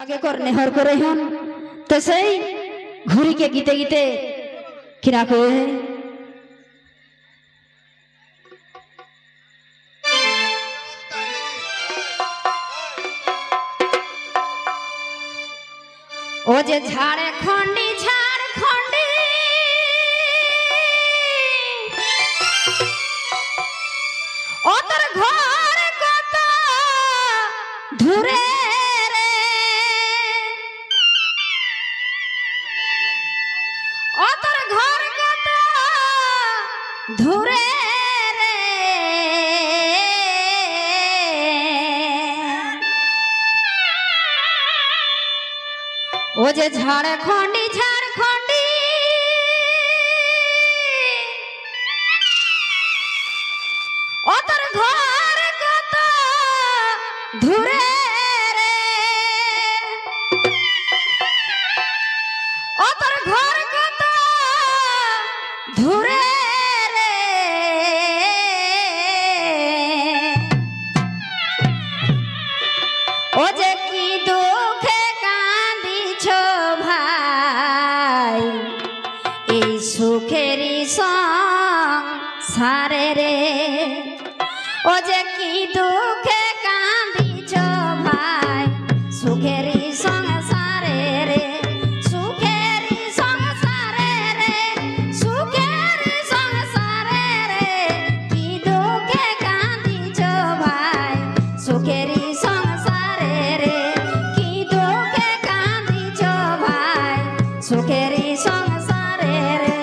आगे करने हर करे हन तो सही घुरी के गीते गीते किरा को है ओ जे झाड़े खंडी ओ तर घर कत धुरे रे ओ तर घर कत धुरे रे ओ जे झाड़ खंडी ओ तर घर कत धुरे रे ओ तर घर कत धुरे रे ओ जे की दुखे कांदी छो भाई ए सुखेरी संग सारे रे ओ जे की दुखे कांदी छो भाई सुखेरी संग सारे रे सुखेरी संग सारे रे सुखेरी संग सारे रे की दुखे कांदी छो भाई सुखेरी संग सारे रे की दुखे कांदी छो भाई सुखेरी संग सारे रे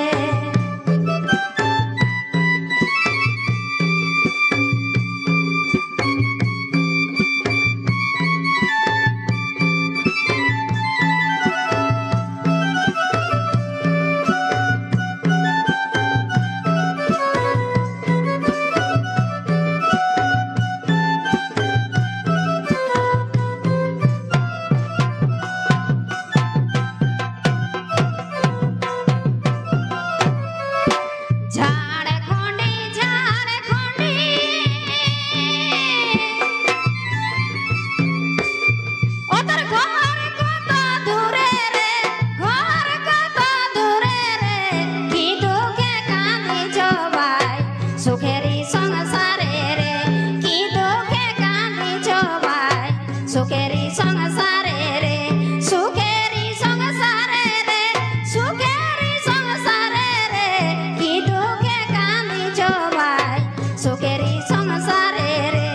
सुखेरी संग सारे रे की दुखे कांदी छो भाई सुखेरी संग सारे रे सुखेरी संग सारे रे सुखेरी संग सारे रे की दुखे कांदी छो भाई सुखेरी संग सारे रे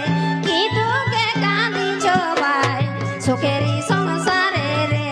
की दुखे कांदी छो भाई सुखेरी संग सारे रे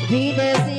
বিদেশি